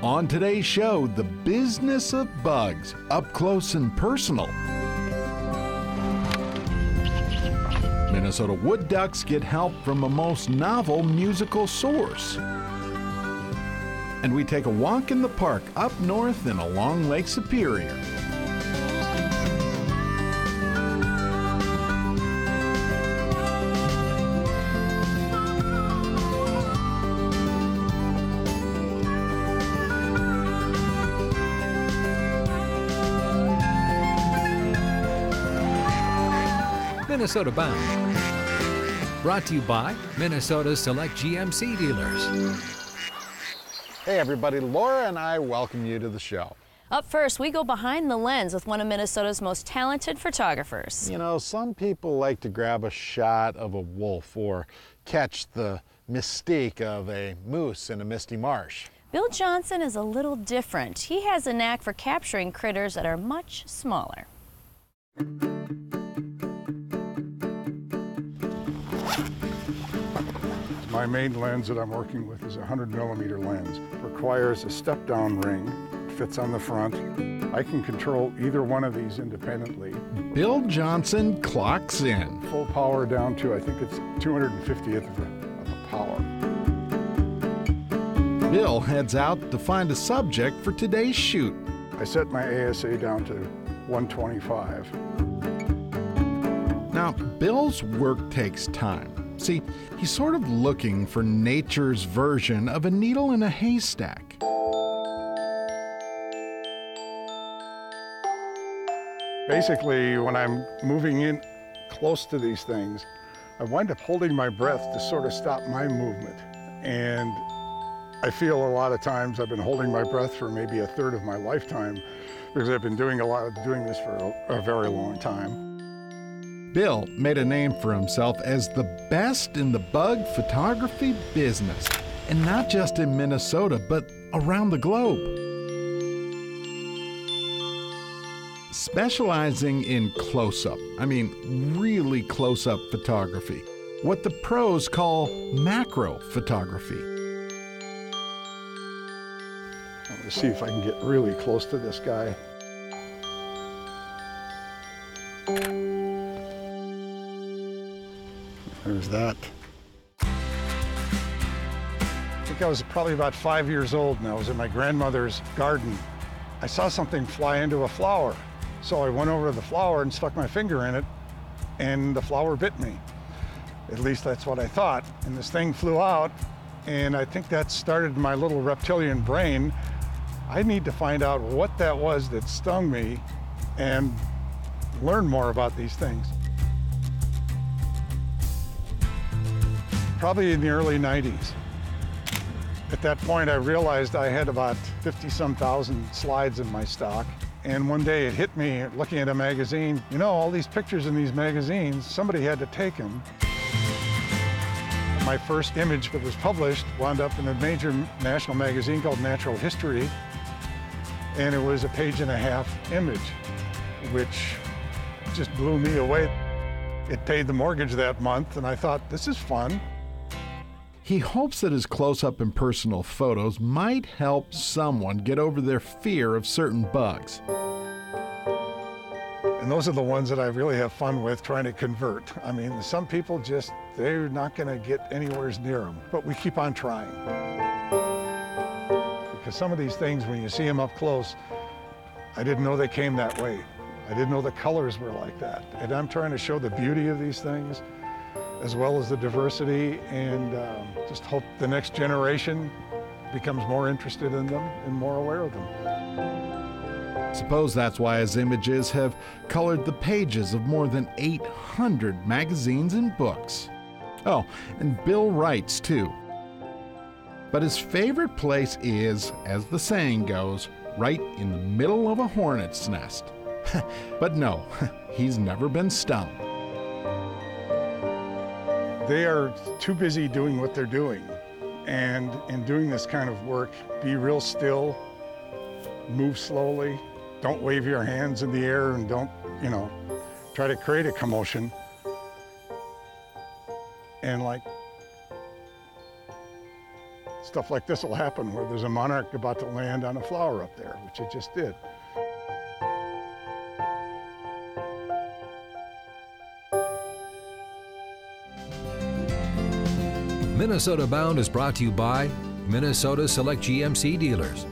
On today's show, the business of bugs, up close and personal. Minnesota wood ducks get help from a most novel musical source. And we take a walk in the park up north and along Lake Superior. Minnesota Bound. Brought to you by Minnesota's select GMC dealers. Hey everybody, Laura and I welcome you to the show. Up first, we go behind the lens with one of Minnesota's most talented photographers. You know, some people like to grab a shot of a wolf or catch the mystique of a moose in a misty marsh. Bill Johnson is a little different. He has a knack for capturing critters that are much smaller. My main lens that I'm working with is a 100mm lens. It requires a step-down ring. It fits on the front. I can control either one of these independently. Bill Johnson clocks in. Full power down to, I think it's 250th of a power. Bill heads out to find a subject for today's shoot. I set my ASA down to 125. Now, Bill's work takes time. See, he's sort of looking for nature's version of a needle in a haystack. Basically, when I'm moving in close to these things, I wind up holding my breath to sort of stop my movement. And I feel a lot of times I've been holding my breath for maybe a third of my lifetime because I've been doing this for a very long time. Bill made a name for himself as the best in the bug photography business, and not just in Minnesota, but around the globe. Specializing in close-up, I mean really close-up photography, what the pros call macro photography. I'm going to see if I can get really close to this guy. There's that. I think I was probably about 5 years old and I was in my grandmother's garden. I saw something fly into a flower. So I went over to the flower and stuck my finger in it and the flower bit me. At least that's what I thought. And this thing flew out and I think that started my little reptilian brain. I need to find out what that was that stung me and learn more about these things. Probably in the early 90s. At that point, I realized I had about 50-some thousand slides in my stock. And one day it hit me looking at a magazine, you know, all these pictures in these magazines, somebody had to take them. My first image that was published wound up in a major national magazine called Natural History. And it was a page-and-a-half image, which just blew me away. It paid the mortgage that month, and I thought, this is fun. He hopes that his close-up and personal photos might help someone get over their fear of certain bugs. And those are the ones that I really have fun with trying to convert. I mean, some people just, they're not going to get anywhere near them, but we keep on trying. Because some of these things, when you see them up close, I didn't know they came that way. I didn't know the colors were like that. And I'm trying to show the beauty of these things, as well as the diversity, and just hope the next generation becomes more interested in them and more aware of them. Suppose that's why his images have colored the pages of more than 800 magazines and books. Oh, and Bill writes too. But his favorite place is, as the saying goes, right in the middle of a hornet's nest. But no, he's never been stung. They are too busy doing what they're doing. And in doing this kind of work, be real still, move slowly, don't wave your hands in the air and don't, try to create a commotion. And stuff like this will happen where there's a monarch about to land on a flower up there, which it just did. Minnesota Bound is brought to you by Minnesota Select GMC dealers,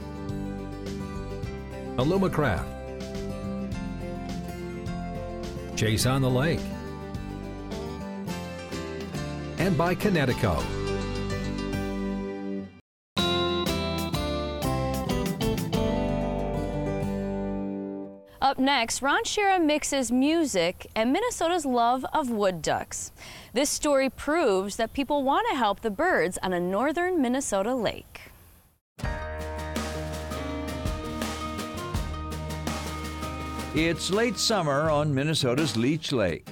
Alumacraft, Chase on the Lake, and by Connecticut. Up next, Ron Schara mixes music and Minnesota's love of wood ducks. This story proves that people want to help the birds on a northern Minnesota lake. It's late summer on Minnesota's Leech Lake.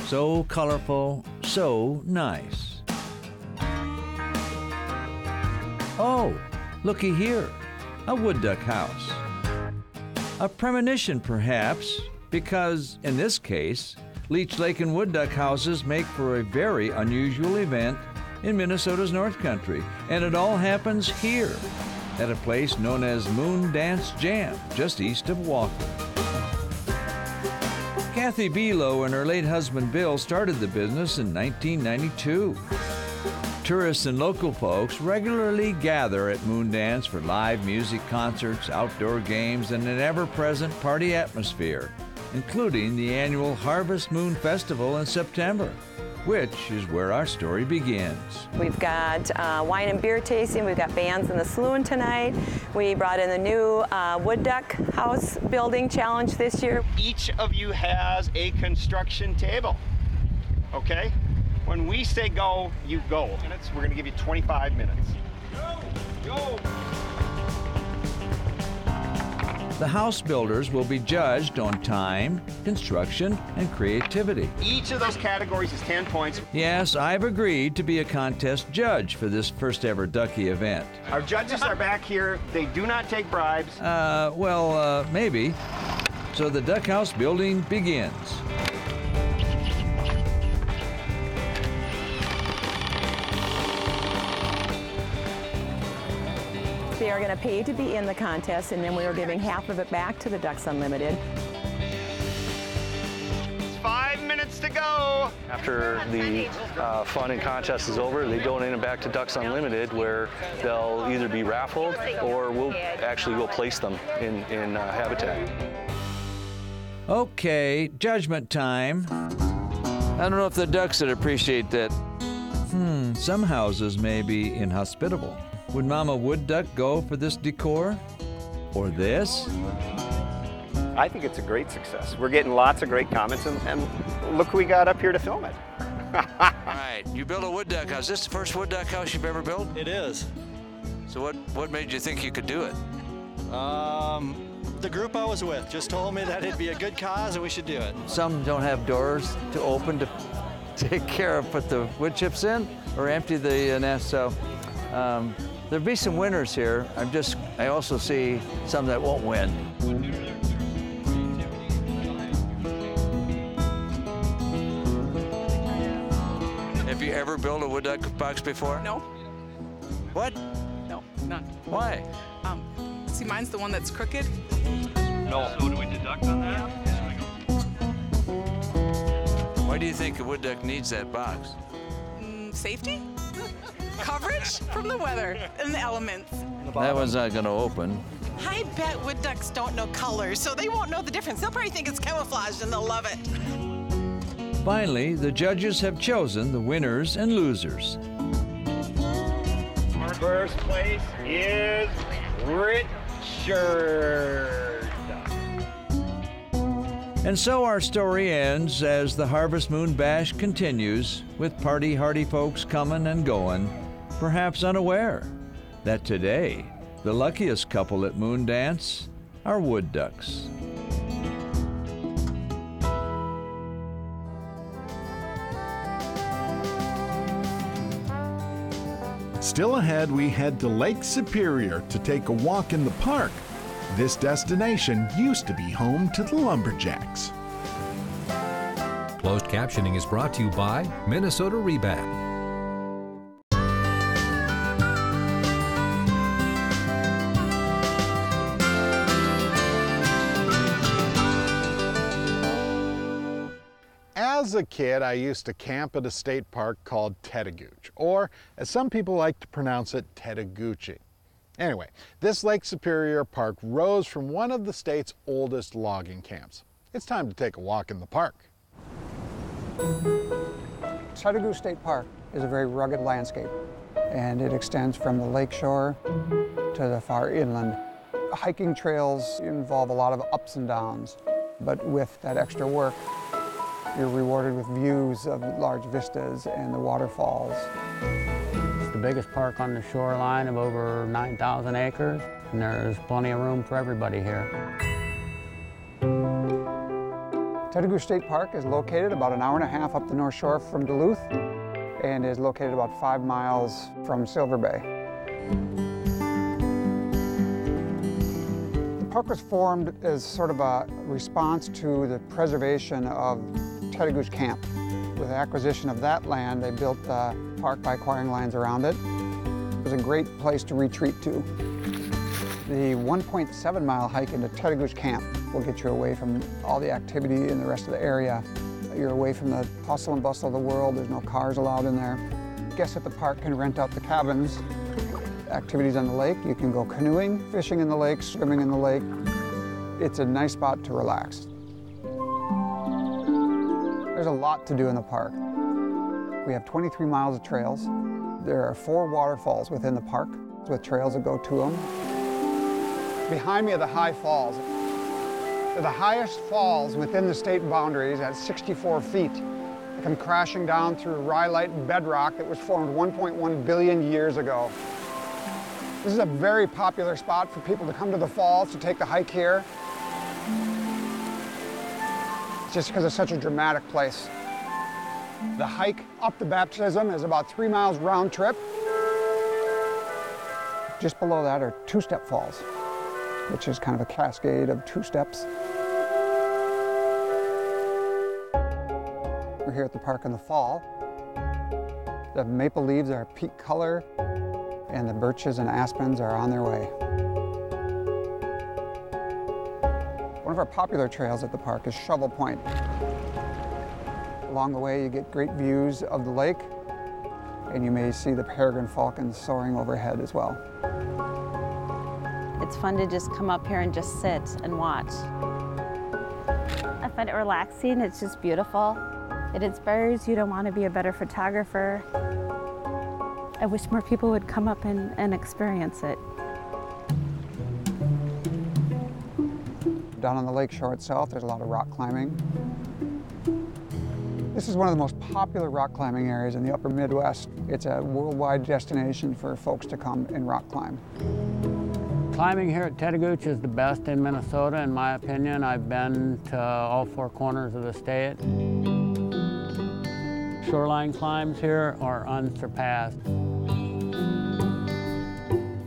So colorful, so nice. Oh, looky here, a wood duck house. A premonition, perhaps, because, in this case, Leech Lake and wood duck houses make for a very unusual event in Minnesota's North Country, and it all happens here, at a place known as Moondance Jam, just east of Walker. Kathy Belo and her late husband Bill started the business in 1992. Tourists and local folks regularly gather at Moondance for live music concerts, outdoor games, and an ever-present party atmosphere, including the annual Harvest Moon Festival in September, which is where our story begins. We've got wine and beer tasting. We've got bands in the saloon tonight. We brought in the new wood duck house building challenge this year. Each of you has a construction table, okay? When we say go, you go. We're gonna give you 25 minutes. Go! The house builders will be judged on time, construction, and creativity. Each of those categories is 10 points. Yes, I've agreed to be a contest judge for this first ever Ducky event. Our judges are back here. They do not take bribes. Maybe. So the duck house building begins. They are going to pay to be in the contest, and then we are giving half of it back to the Ducks Unlimited. It's 5 minutes to go. After the fun and contest is over, they donate them back to Ducks Unlimited, where they'll either be raffled or we'll actually go place them in habitat. Okay, judgment time. I don't know if the ducks would appreciate that. Some houses may be inhospitable. Would Mama Wood Duck go for this decor? Or this? I think it's a great success. We're getting lots of great comments, and look who we got up here to film it. All right, you built a wood duck house. Is this the first wood duck house you've ever built? It is. So what made you think you could do it? The group I was with just told me that it'd be a good cause and we should do it. Some don't have doors to open to take care of, put the wood chips in or empty the nest. So there'll be some winners here. I also see some that won't win. Have you ever built a wood duck box before? No. What? No, none. Why? See, mine's the one that's crooked. No. So do we deduct on that? Why do you think a wood duck needs that box? Safety? Coverage from the weather and the elements. That one's not going to open. I bet wood ducks don't know colors, so they won't know the difference. They'll probably think it's camouflaged and they'll love it. Finally, the judges have chosen the winners and losers. Our first place is Richard. And so our story ends as the Harvest Moon Bash continues with party-hardy folks coming and going, perhaps unaware that today the luckiest couple at Moondance are wood ducks. Still ahead, we head to Lake Superior to take a walk in the park. This destination used to be home to the Lumberjacks. Closed captioning is brought to you by Minnesota Rebat. was a kid, I used to camp at a state park called Tettegouche, or as some people like to pronounce it, Tettegouche. Anyway, this Lake Superior Park rose from one of the state's oldest logging camps. It's time to take a walk in the park. Tettegouche State Park is a very rugged landscape, and it extends from the lakeshore to the far inland. Hiking trails involve a lot of ups and downs, but with that extra work, you're rewarded with views of large vistas and the waterfalls. It's the biggest park on the shoreline of over 9,000 acres, and there's plenty of room for everybody here. Tettegouche State Park is located about an hour and a half up the North Shore from Duluth and is located about 5 miles from Silver Bay. The park was formed as sort of a response to the preservation of Tettegouche Camp. With the acquisition of that land, they built the park by acquiring lands around it. It was a great place to retreat to. The 1.7-mile hike into Tettegouche Camp will get you away from all the activity in the rest of the area. You're away from the hustle and bustle of the world. There's no cars allowed in there. Guests at the park can rent out the cabins. Activities on the lake, you can go canoeing, fishing in the lake, swimming in the lake. It's a nice spot to relax. There's a lot to do in the park. We have 23 miles of trails. There are 4 waterfalls within the park with trails that go to them. Behind me are the high falls. They're the highest falls within the state boundaries at 64 feet. They come crashing down through rhyolite bedrock that was formed 1.1 billion years ago. This is a very popular spot for people to come to the falls to take the hike here. Just because it's such a dramatic place. The hike up to baptism is about 3 miles round trip. Just below that are 2-step falls, which is kind of a cascade of 2 steps. We're here at the park in the fall. The maple leaves are peak color, and the birches and aspens are on their way. One of our popular trails at the park is Shovel Point. Along the way, you get great views of the lake, and you may see the peregrine falcons soaring overhead as well. It's fun to just come up here and just sit and watch. I find it relaxing. It's just beautiful. It inspires you to want to be a better photographer. I wish more people would come up and experience it. Down on the lake shore itself, there's a lot of rock climbing. This is one of the most popular rock climbing areas in the upper Midwest. It's a worldwide destination for folks to come and rock climb. Climbing here at Tettegouche is the best in Minnesota, in my opinion. I've been to all 4 corners of the state. Shoreline climbs here are unsurpassed.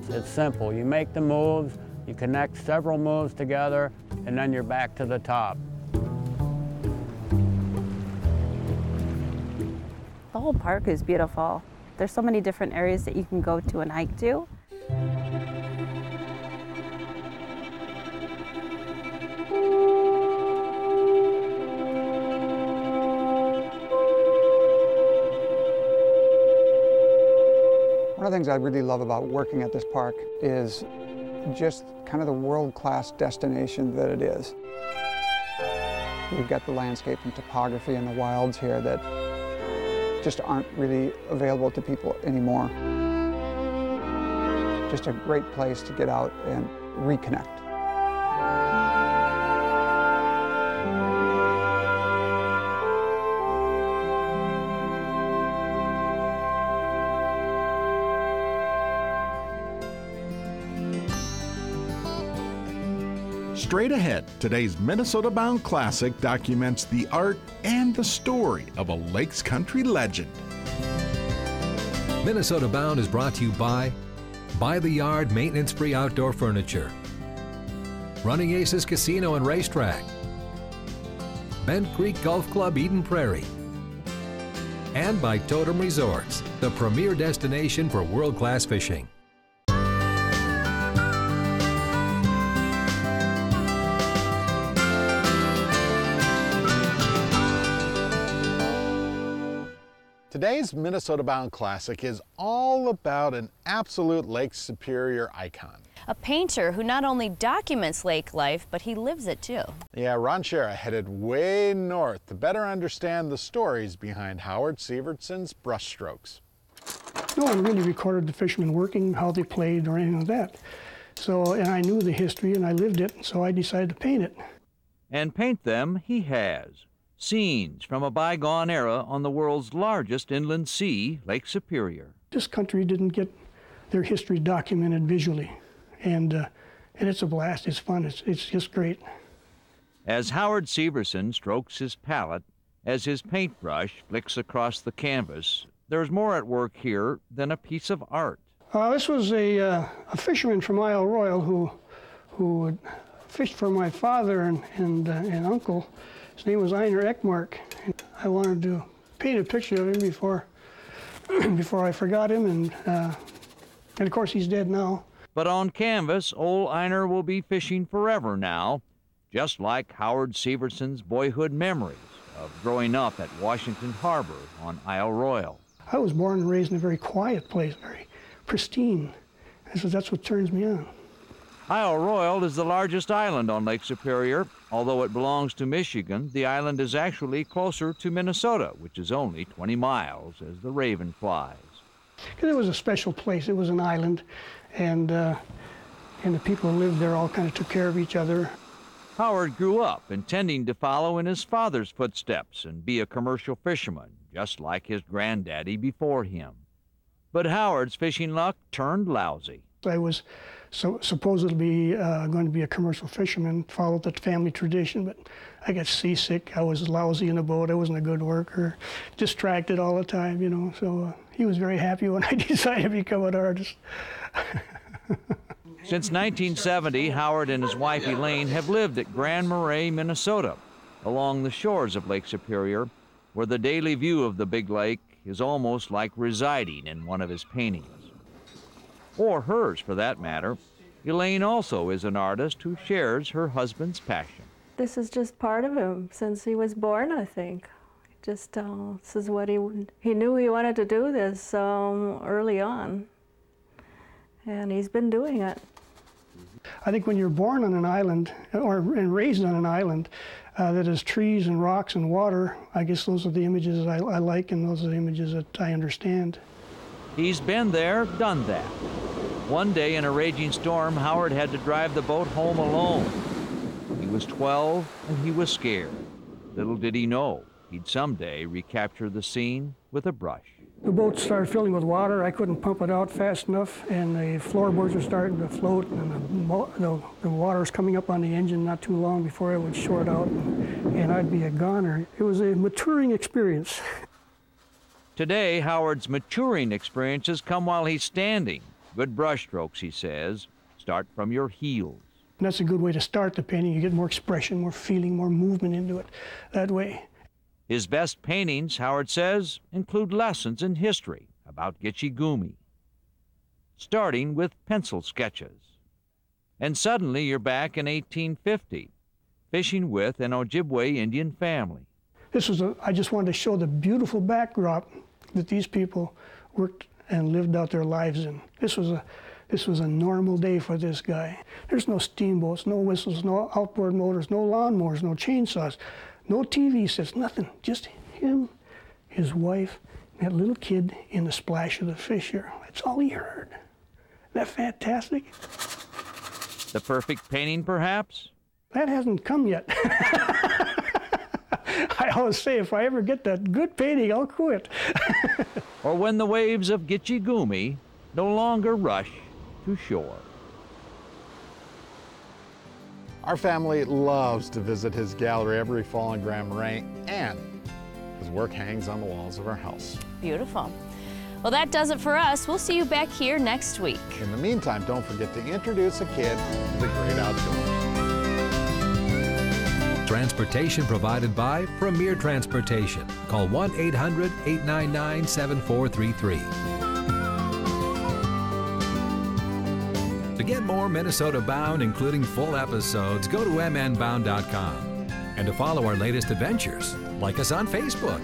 It's simple. You make the moves, you connect several moves together, and then you're back to the top. The whole park is beautiful. There's so many different areas that you can go to and hike to. One of the things I really love about working at this park is just kind of the world-class destination that it is. We've got the landscape and topography and the wilds here that just aren't really available to people anymore. Just a great place to get out and reconnect. Straight ahead, today's Minnesota Bound Classic documents the art and the story of a Lakes Country legend. Minnesota Bound is brought to you by the Yard maintenance-free outdoor furniture, Running Aces Casino and Racetrack, Bent Creek Golf Club Eden Prairie, and by Totem Resorts, the premier destination for world-class fishing. Today's Minnesota Bound Classic is all about an absolute Lake Superior icon. A painter who not only documents lake life, but he lives it too. Yeah, Ron Schara headed way north to better understand the stories behind Howard Sivertson's brushstrokes. No one really recorded the fishermen working, how they played, or anything like that. So, and I knew the history and I lived it, so I decided to paint it. And paint them he has. Scenes from a bygone era on the world's largest inland sea, Lake Superior. This country didn't get their history documented visually, and it's a blast. It's fun. It's just great. As Howard Sivertson strokes his palette, as his paintbrush flicks across the canvas, there's more at work here than a piece of art. This was a fisherman from Isle Royal who fished for my father and uncle. His name was Einar Ekmark. I wanted to paint a picture of him before I forgot him, and of course he's dead now. But on canvas, old Einar will be fishing forever now, just like Howard Sivertson's boyhood memories of growing up at Washington Harbor on Isle Royal. I was born and raised in a very quiet place, very pristine. That's what turns me on. Isle Royal is the largest island on Lake Superior. Although it belongs to Michigan, the island is actually closer to Minnesota, which is only 20 miles as the raven flies. Because it was a special place. It was an island, and the people who lived there all kind of took care of each other. Howard grew up intending to follow in his father's footsteps and be a commercial fisherman, just like his granddaddy before him. But Howard's fishing luck turned lousy. I was supposedly going to be a commercial fisherman, followed the family tradition, but I got seasick. I was lousy in the boat. I wasn't a good worker, distracted all the time, you know. So he was very happy when I decided to become an artist. Since 1970, Howard and his wife Elaine have lived at Grand Marais, Minnesota, along the shores of Lake Superior, where the daily view of the big lake is almost like residing in one of his paintings. Or hers, for that matter. Elaine also is an artist who shares her husband's passion. This is just part of him since he was born, I think. Just this is what he knew he wanted to do this early on, and he's been doing it. I think when you're born on an island, and raised on an island, that has trees and rocks and water, I guess those are the images I like, and those are the images that I understand. He's been there, done that. One day in a raging storm, Howard had to drive the boat home alone. He was 12 and he was scared. Little did he know he'd someday recapture the scene with a brush. The boat started filling with water. I couldn't pump it out fast enough, and the floorboards were starting to float, and the water was coming up on the engine not too long before it would short out, and I'd be a goner. It was a maturing experience. Today, Howard's maturing experiences come while he's standing. Good brush strokes, he says, start from your heels. And that's a good way to start the painting. You get more expression, more feeling, more movement into it that way. His best paintings, Howard says, include lessons in history about Gitche Gumee, starting with pencil sketches. And suddenly you're back in 1850, fishing with an Ojibwe Indian family. I just wanted to show the beautiful backdrop that these people worked and lived out their lives in. This was a normal day for this guy. There's no steamboats, no whistles, no outboard motors, no lawnmowers, no chainsaws, no TV sets, nothing. Just him, his wife, and that little kid in the splash of the fish here. That's all he heard. Isn't that fantastic? The perfect painting, perhaps? That hasn't come yet. I always say, if I ever get that good painting, I'll quit. Or when the waves of Gitche Gumee no longer rush to shore. Our family loves to visit his gallery every fall in Grand Marais, and his work hangs on the walls of our house. Beautiful. Well, that does it for us. We'll see you back here next week. In the meantime, don't forget to introduce a kid to the great outdoors. Transportation provided by Premier Transportation. Call 1-800-899-7433. To get more Minnesota Bound, including full episodes, go to mnbound.com. And to follow our latest adventures, like us on Facebook.